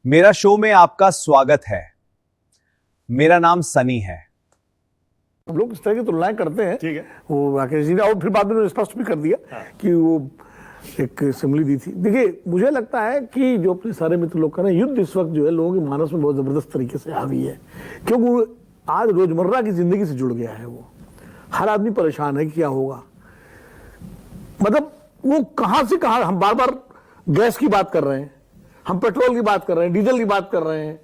मेरा शो में आपका स्वागत है। मेरा नाम सनी है। हम लोग इस तरह की तुलनाएं करते हैं। ठीक है। वो राकेश जी ने और फिर बाद में उन्होंने स्पष्ट भी कर दिया कि वो एक सिमली दी थी। देखिए, मुझे लगता है कि जो अपने सारे मित्र लोग कह रहे हैं, युद्ध इस वक्त जो है लोगों के मानस में बहुत जबरदस्त तरीके से हावी है, क्योंकि आज रोजमर्रा की जिंदगी से जुड़ गया है। वो हर आदमी परेशान है कि क्या होगा। मतलब वो कहां से कहां, हम बार बार गैस की बात कर रहे हैं, हम पेट्रोल की बात कर रहे हैं, डीजल की बात कर रहे हैं,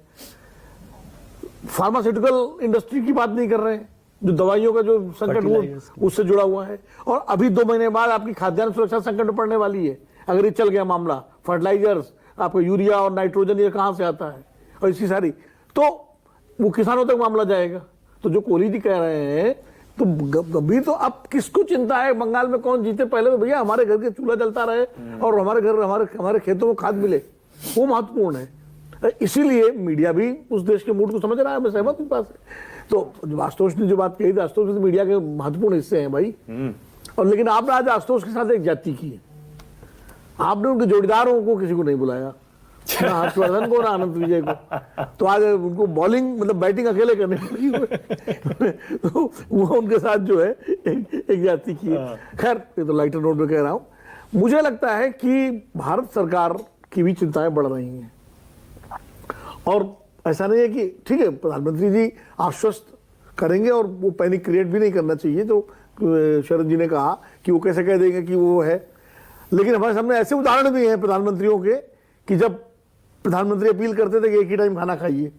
फार्मास्यूटिकल इंडस्ट्री की बात नहीं कर रहे हैं, जो दवाइयों का जो संकट वो उससे जुड़ा हुआ है। और अभी 2 महीने बाद आपकी खाद्यान्न सुरक्षा संकट में पड़ने वाली है अगर ये चल गया मामला। फर्टिलाइजर्स, आपको यूरिया और नाइट्रोजन, ये कहां से आता है, और इसी सारी, तो वो किसानों तक मामला जाएगा। तो जो कोहली जी कह रहे हैं, तो अभी तो अब किसको चिंता है बंगाल में कौन जीते, पहले तो भैया हमारे घर के चूल्हा जलता रहे और हमारे घर हमारे खेतों में खाद मिले, वो महत्वपूर्ण है। इसीलिए मीडिया भी उस देश के मूड को समझ रहा है। मैं सहमत हूं बात से। तो आशुतोष ने जो बात कही थी, आशुतोष में तो मीडिया के महत्वपूर्ण हिस्से हैं भाई। और लेकिन आपने आज आशुतोष के साथ एक जाति की है, आपने उनके जोड़ीदारों को किसी को नहीं बुलाया, ना हर्षवर्धन को ना आनंद विजय को। तो आज उनको बॉलिंग मतलब बैटिंग अकेले करने लगी तो वो उनके साथ जो है एक जाति की है। खैर, ये तो लाइटर नोट में कह रहा हूं। मुझे लगता है कि भारत सरकार की भी चिंताएं बढ़ रही हैं, और ऐसा नहीं है कि ठीक है प्रधानमंत्री जी आश्वस्त करेंगे और वो पैनिक क्रिएट भी नहीं करना चाहिए। तो शरद जी ने कहा कि वो कैसे कह देंगे कि वो है, लेकिन हमारे सामने ऐसे उदाहरण भी हैं प्रधानमंत्रियों के कि जब प्रधानमंत्री अपील करते थे कि एक ही टाइम खाना खाइए,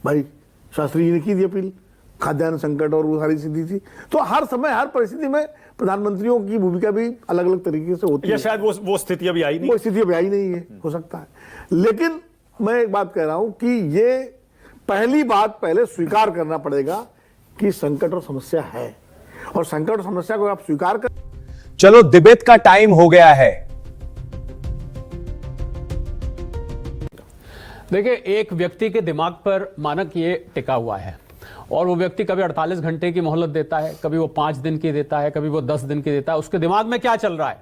भाई शास्त्री जी ने की थी अपील, खाद्यान्न संकट और वो सारी स्थिति थी। तो हर समय हर परिस्थिति में प्रधानमंत्रियों की भूमिका भी अलग अलग तरीके से होती है। शायद वो स्थिति अभी आई नहीं, वो स्थिति अभी आई नहीं है, हो सकता है। लेकिन मैं एक बात कह रहा हूं कि ये पहली बात पहले स्वीकार करना पड़ेगा कि संकट और समस्या है, और संकट और समस्या को आप स्वीकार कर। चलो डिबेट का टाइम हो गया है। देखिए, एक व्यक्ति के दिमाग पर मानक ये टिका हुआ है, और वो व्यक्ति कभी 48 घंटे की मोहलत देता है, कभी वो 5 दिन की देता है, कभी वो 10 दिन की देता है। उसके दिमाग में क्या चल रहा है,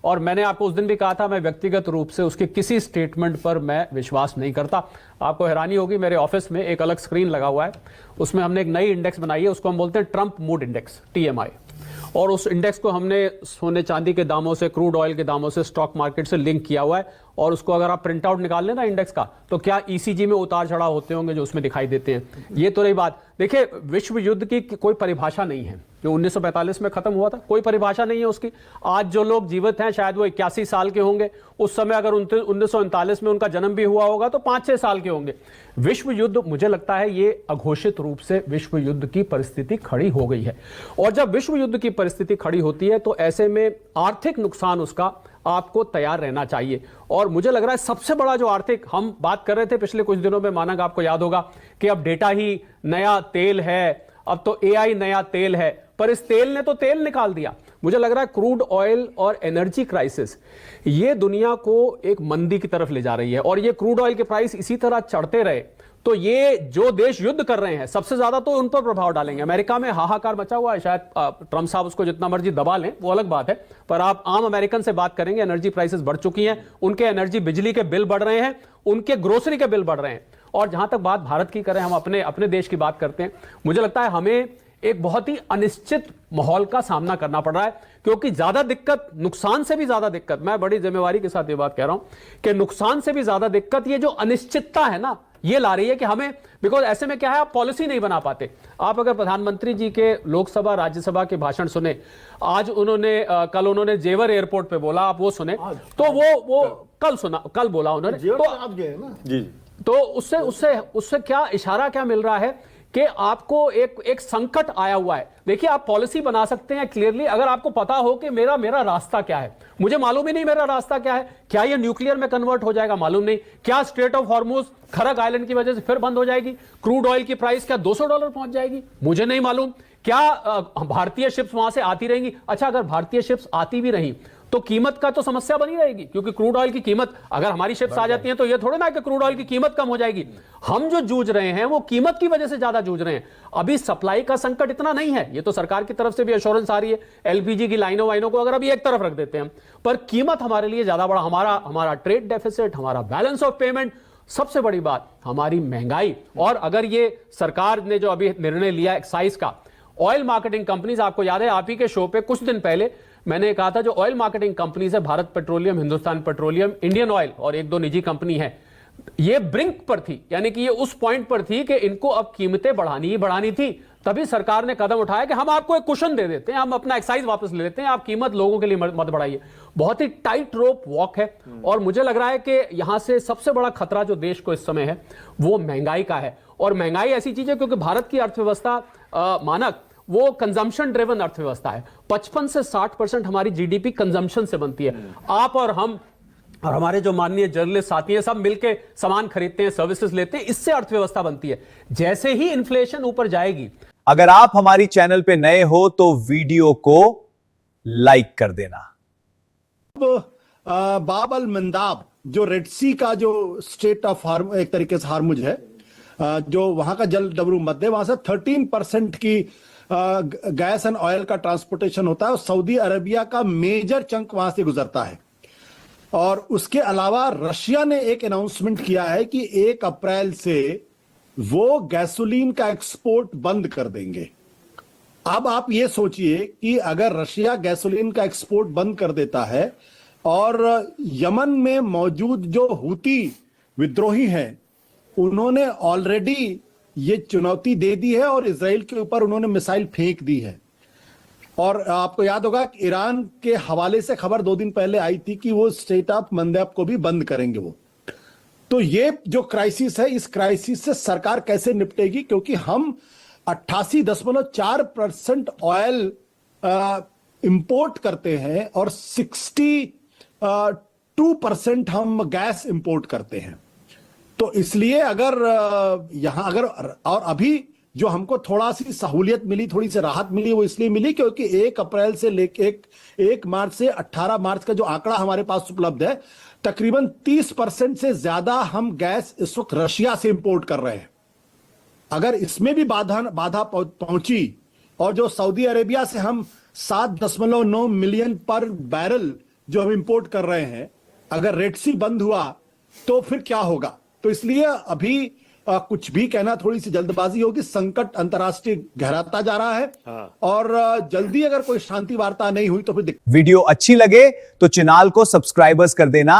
और मैंने आपको उस दिन भी कहा था, मैं व्यक्तिगत रूप से उसके किसी स्टेटमेंट पर मैं विश्वास नहीं करता। आपको हैरानी होगी, मेरे ऑफिस में एक अलग स्क्रीन लगा हुआ है, उसमें हमने एक नई इंडेक्स बनाई है, उसको हम बोलते हैं ट्रंप मूड इंडेक्स, TMI। और उस इंडेक्स को हमने सोने चांदी के दामों से, क्रूड ऑयल के दामों से, स्टॉक मार्केट से लिंक किया हुआ है। और उसको अगर आप प्रिंट आउट निकाल लें ना इंडेक्स का, तो क्या ECG में उतार चढ़ाव होते होंगे जो उसमें दिखाई देते हैं। ये तो रही बात। देखिए, विश्व युद्ध की कोई परिभाषा नहीं है, जो 1945 में खत्म हुआ था, कोई परिभाषा नहीं है उसकी। आज जो लोग जीवित हैं, शायद वो 81 साल के होंगे। उस समय अगर 1939 में उनका जन्म भी हुआ होगा तो 5-6 साल के होंगे। विश्व युद्ध, मुझे लगता है ये अघोषित रूप से विश्व युद्ध की परिस्थिति खड़ी हो गई है। और जब विश्व युद्ध की परिस्थिति खड़ी होती है, तो ऐसे में आर्थिक नुकसान उसका आपको तैयार रहना चाहिए। और मुझे लग रहा है सबसे बड़ा जो आर्थिक, हम बात कर रहे थे पिछले कुछ दिनों में, मानक आपको याद होगा कि अब डेटा ही नया तेल है, अब तो AI नया तेल है, पर इस तेल ने तो तेल निकाल दिया। मुझे लग रहा है क्रूड ऑयल और एनर्जी क्राइसिस ये दुनिया को एक मंदी की तरफ ले जा रही है। और ये क्रूड ऑयल के प्राइस इसी तरह चढ़ते रहे तो ये जो देश युद्ध कर रहे हैं सबसे ज्यादा तो उन पर प्रभाव डालेंगे। अमेरिका में हाहाकार मचा हुआ है, शायद ट्रंप साहब उसको जितना मर्जी दबा लें, वो अलग बात है, पर आप आम अमेरिकन से बात करेंगे, एनर्जी प्राइसेस बढ़ चुकी हैं, उनके एनर्जी बिजली के बिल बढ़ रहे हैं, उनके ग्रोसरी के बिल बढ़ रहे हैं। और जहां तक बात भारत की करें, हम अपने देश की बात करते हैं, मुझे लगता है हमें एक बहुत ही अनिश्चित माहौल का सामना करना पड़ रहा है, क्योंकि ज्यादा दिक्कत, नुकसान से भी ज्यादा दिक्कत, मैं बड़ी जिम्मेवारी के साथ ये बात कह रहा हूं कि नुकसान से भी ज्यादा दिक्कत ये जो अनिश्चितता है ना, ये ला रही है कि हमें, बिकॉज ऐसे में क्या है, आप पॉलिसी नहीं बना पाते। आप अगर प्रधानमंत्री जी के लोकसभा राज्यसभा के भाषण सुने, आज उन्होंने कल उन्होंने जेवर एयरपोर्ट पे बोला, आप वो सुने, तो वो कल बोला उन्होंने, तो उससे क्या इशारा क्या मिल रहा है कि आपको एक संकट आया हुआ है। देखिए, आप पॉलिसी बना सकते हैं क्लियरली, अगर आपको पता हो कि मेरा रास्ता क्या है। मुझे मालूम ही नहीं मेरा रास्ता क्या है, क्या ये न्यूक्लियर में कन्वर्ट हो जाएगा, मालूम नहीं, क्या straight of Hormuz Kharag island की वजह से फिर बंद हो जाएगी, क्रूड ऑयल की प्राइस क्या $200 पहुंच जाएगी, मुझे नहीं मालूम, क्या भारतीय शिप्स वहां से आती रहेंगी। अच्छा, अगर भारतीय शिप्स आती भी रही तो कीमत का तो समस्या बनी रहेगी, क्योंकि क्रूड ऑयल की कीमत, अगर हमारी शिप्स आ जाती हैं तो ये थोड़े ना कि क्रूड ऑयल की कीमत कम हो जाएगी। हम जो जूझ रहे हैं वो कीमत की वजह से ज्यादा जूझ रहे हैं। अभी सप्लाई का संकट इतना नहीं है, ये तो सरकार की तरफ से भी एश्योरेंस आ रही है, LPG की लाइनों वाइनों को अगर अभी एक तरफ रख देते हैं, पर कीमत हमारे लिए ज्यादा बड़ा, हमारा ट्रेड डेफिसिट, हमारा बैलेंस ऑफ पेमेंट सबसे बड़ी बात हमारी महंगाई, और अगर ये सरकार ने जो अभी निर्णय लिया एक्साइज का, ऑयल मार्केटिंग कंपनीज, आपको याद है आप ही के शो पे कुछ दिन पहले मैंने कहा था जो ऑयल मार्केटिंग कंपनीज है, Bharat petroleum, Hindustan petroleum, Indian oil और एक दो निजी कंपनी है, ये ब्रिंक पर थी, यानी कि ये उस पॉइंट पर थी कि इनको अब कीमतें बढ़ानी ही बढ़ानी थी। तभी सरकार ने कदम उठाया कि हम आपको एक कुशन दे देते हैं, हम अपना एक्साइज वापस ले लेते हैं, आप कीमत लोगों के लिए मत बढ़ाइए। बहुत ही टाइट रोप वॉक है, और मुझे लग रहा है कि यहां से सबसे बड़ा खतरा जो देश को इस समय है वो महंगाई का है। और महंगाई ऐसी चीज है क्योंकि भारत की अर्थव्यवस्था मानक वो कंजम्पशन ड्रिवन अर्थव्यवस्था है। 55 से 60% हमारी जीडीपी कंजम्पशन से बनती है। आप और हम और हमारे जो माननीय जर्नलिस्ट साथी हैं सब मिलके सामान खरीदते हैं, सर्विसेज लेते हैं, इससे अर्थव्यवस्था बनती है। जैसे ही इन्फ्लेशन ऊपर जाएगी। अगर आप हमारी चैनल पे नए हो तो वीडियो को लाइक कर देना। बाब अल मंदाब जो रेड सी का जो स्टेट ऑफ एक तरीके से हार्मुज है, जो वहां का जल डबरू मध्य, वहां से 13% की गैस एंड ऑयल का ट्रांसपोर्टेशन होता है, और सऊदी अरेबिया का मेजर चंक वहां से गुजरता है। और उसके अलावा रशिया ने एक अनाउंसमेंट किया है कि 1 अप्रैल से वो गैसोलीन का एक्सपोर्ट बंद कर देंगे। अब आप ये सोचिए कि अगर रशिया गैसोलीन का एक्सपोर्ट बंद कर देता है और यमन में मौजूद जो हूती विद्रोही हैं उन्होंने ऑलरेडी ये चुनौती दे दी है और इजराइल के ऊपर उन्होंने मिसाइल फेंक दी है। और आपको याद होगा कि ईरान के हवाले से खबर 2 दिन पहले आई थी कि वो स्टेट ऑफ मंदाब को भी बंद करेंगे वो। तो ये जो क्राइसिस है, इस क्राइसिस से सरकार कैसे निपटेगी, क्योंकि हम 88.4% ऑयल इंपोर्ट करते हैं और 62% हम गैस इंपोर्ट करते हैं। तो इसलिए अगर यहां और अभी जो हमको थोड़ा सी सहूलियत मिली, थोड़ी सी राहत मिली, वो इसलिए मिली क्योंकि 1 अप्रैल से लेके 1 मार्च से 18 मार्च का जो आंकड़ा हमारे पास उपलब्ध है, तकरीबन 30% से ज्यादा हम गैस इस वक्त रशिया से इंपोर्ट कर रहे हैं। अगर इसमें भी बाधा पहुंची और जो सऊदी अरेबिया से हम 7.9 मिलियन पर बैरल जो हम इंपोर्ट कर रहे हैं, अगर रेड सी बंद हुआ तो फिर क्या होगा। तो इसलिए अभी कुछ भी कहना थोड़ी सी जल्दबाजी होगी। संकट अंतर्राष्ट्रीय गहराता जा रहा है। और जल्दी अगर कोई शांति वार्ता नहीं हुई तो फिर वीडियो अच्छी लगे तो चैनल को सब्सक्राइबर्स कर देना।